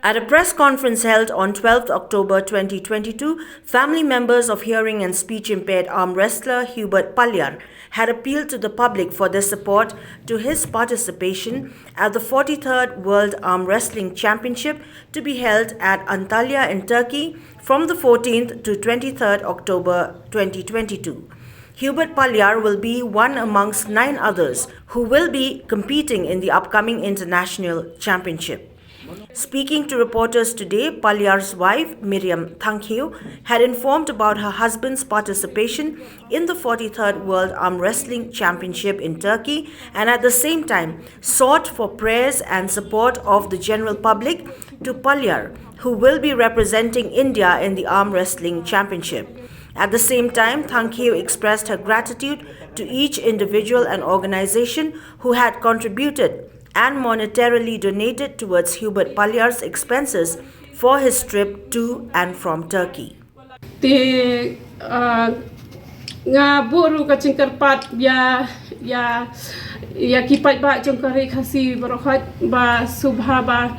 At a press conference held on 12th October 2022, family members of hearing and speech impaired arm wrestler Hubert Paliar had appealed to the public for their support to his participation at the 43rd World Arm-Wrestling Championship to be held at Antalya in Turkey from the 14th to 23rd October 2022. Hubert Paliar will be one amongst 9 others who will be competing in the upcoming international championship. Speaking to reporters today, Paliar's wife, Miriam Thankhiu, had informed about her husband's participation in the 43rd World Arm-Wrestling Championship in Turkey and at the same time sought for prayers and support of the general public to Paliar, who will be representing India in the Arm-Wrestling Championship. At the same time, Thankhiu expressed her gratitude to each individual and organization who had contributed and monetarily donated towards Hubert Paliar's expenses for his trip to and from Turkey. Nga buru ka cingkarpat ya kipat ba jongkari khasi barokat ba subha ba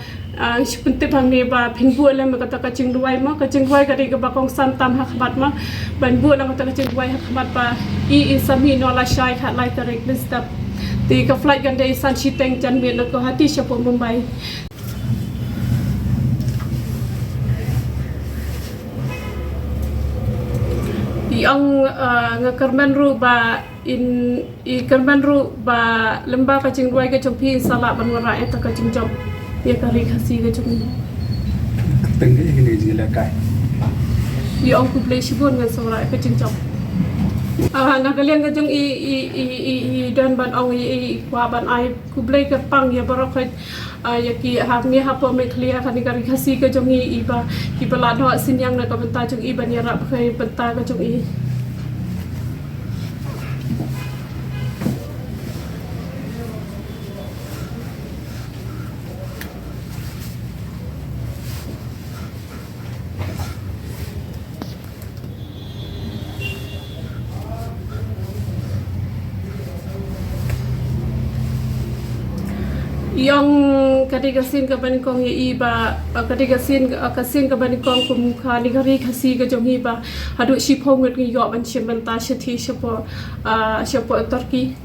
sepentit bang ba pingbu le ma kata ka cingduai ma ka cingduai ka ri ka ba kong santam hakmat ma ban bu la kata ka cingduai hakmat ba I insami no la shai khat lai tarik listap ti ka flight kan dei san chiteng jan me ko hati syapo Mumbai yang ngakarman ru ba i karman ru ba lemba ka cingduai ka chongpi sala ban wara eta ka cingjom ya kari khasi ka chong tengge ini jila kai di ong ku play shibon ngan sora ka cingjom nakalian ka jong i dan ban ong i kwa ban ai ku play ka pang ya barokat ya ki ha mi ha po me clear kan kari khasi ka jong i ba ki bala no sinyang na ka benta jong i ban ya rap khai benta ka jong i yang katigasin ka banikong iba katigasin kasin ka banikong kumukha ni kari kasi ka jongi ba hadu shipong ngi yo ban shimenta shathi shapo Turkey